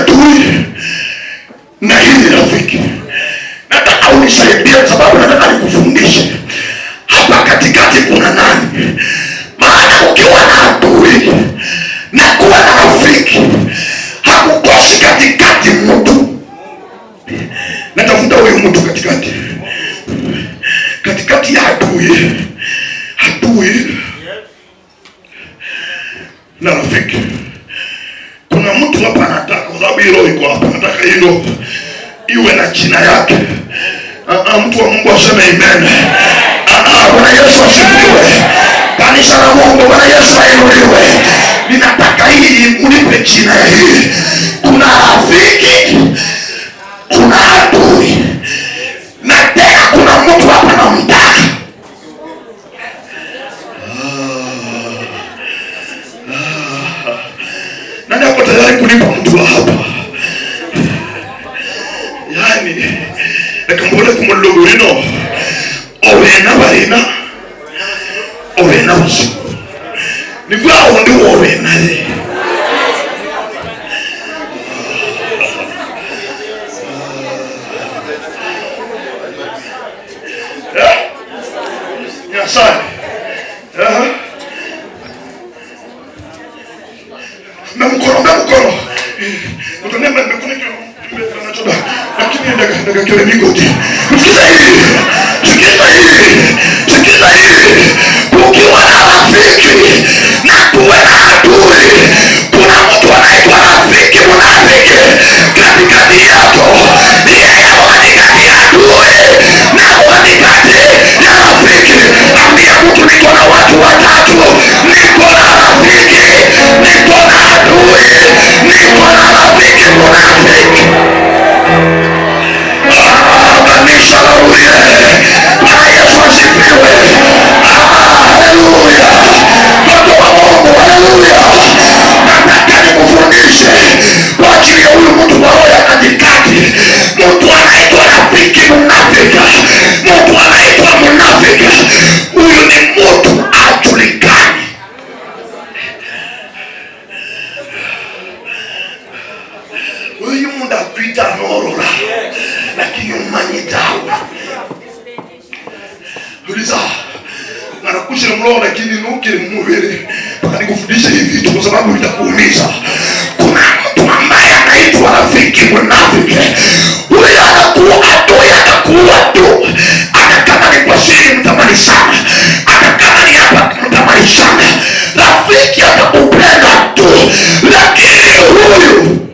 adui na hii ni rafiki. Nataka unisaidie kwa sababu nataka nikufundishe hapa katikati kuna nani. Maana ukiwa na adui na kuwa na rafiki hakukosi katikati mtu. Natafuta huyu mtu katikati ya adui na rafiki. Kuna mtu hapa anataka, kwa sababu hilo iko hapa, nataka hilo iwe na jina yake. Mtu wa Mungu aseme amen. Bwana Yesu asifiwe. Kanisa la Mungu, Bwana Yesu ainuliwe. Ninataka hii unipe jina hii. Kuna rafiki, kuna adui, na tena kuna mtu hapa namtaka. Nani ako tayari kunipa mtu wa hapa? Yani nakambole kumulungu lino owena barina owena busu nivya undi owena le Nyasani na mkono utonia mmekuni lakini ndaga kile migoti. Sikiza hii. Ukiwa na rafiki na kuwe na adui, kuna mtu anaitwa rafiki munafiki katikati yako. Yeye katikati ya adui na katikati ya rafiki. Ambia mtu niko na watu watatu. Niko na rafiki, niko na adui, niko na rafiki munafiki. Kanisa la uye. Bwana Yesu asifiwe. Haleluya. Watu wa Mungu, haleluya. Nataka nikufundishe kwa ajili ya huyu mtu wa roho ya katikati. Mtu anaitwa rafiki munafiki. Mtu anaitwa munafiki. Huyu ni mtu ajulikani. Huyu munda vita norora. Lakini umanyitawa. Uliza. Nanakushira mlo lakini nukiri mwere. Paka nikufundisha hivi vitu kwa sababu itakuumiza. Kuna mtu ambaye anaitwa rafiki munafiki.